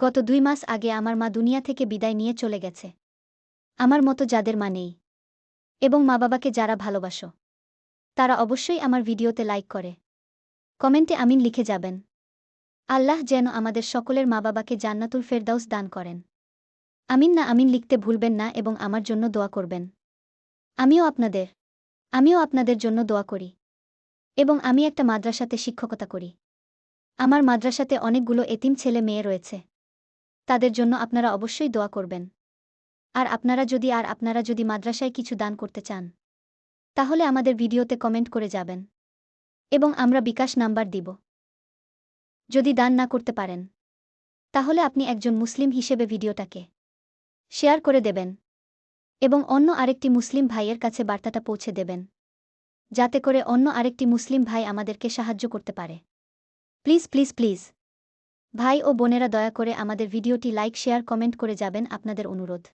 গত ২ মাস আগে আমার মা দুনিয়া থেকে বিদায় নিয়ে চলে গেছে। আমার মতো যাদের মা নেই এবং মা-বাবাকে যারা ভালোবাসো, তারা অবশ্যই আমার ভিডিওতে লাইক করে কমেন্টে আমিন লিখে যাবেন। আল্লাহ যেন আমাদের সকলের মা-বাবাকে জান্নাতুল ফেরদাউস দান করেন। আমিন না আমিন লিখতে ভুলবেন না এবং আমার জন্য দোয়া করবেন। আমিও আপনাদের জন্য দোয়া করি এবং আমি একটা মাদ্রাসাতে শিক্ষকতা করি। আমার মাদ্রাসাতে অনেকগুলো এতিম ছেলে মেয়ে রয়েছে। তাদের জন্য আপনারা অবশ্যই দোয়া করবেন। আর আপনারা যদি মাদ্রাসায় কিছু দান করতে চান, তাহলে আমাদের ভিডিওতে কমেন্ট করে যাবেন এবং আমরা বিকাশ নাম্বার দিব। যদি দান না করতে পারেন, তাহলে আপনি একজন মুসলিম হিসেবে ভিডিওটাকে শেয়ার করে দেবেন এবং অন্য আরেকটি মুসলিম ভাইয়ের কাছে বার্তাটা পৌঁছে দেবেন, যাতে করে অন্য আরেকটি মুসলিম ভাই আমাদেরকে সাহায্য করতে পারে। প্লিজ প্লিজ প্লিজ ভাই ও বোনেরা দয়া করে আমাদের ভিডিওটি লাইক শেয়ার কমেন্ট করে যাবেন, আপনাদের অনুরোধ।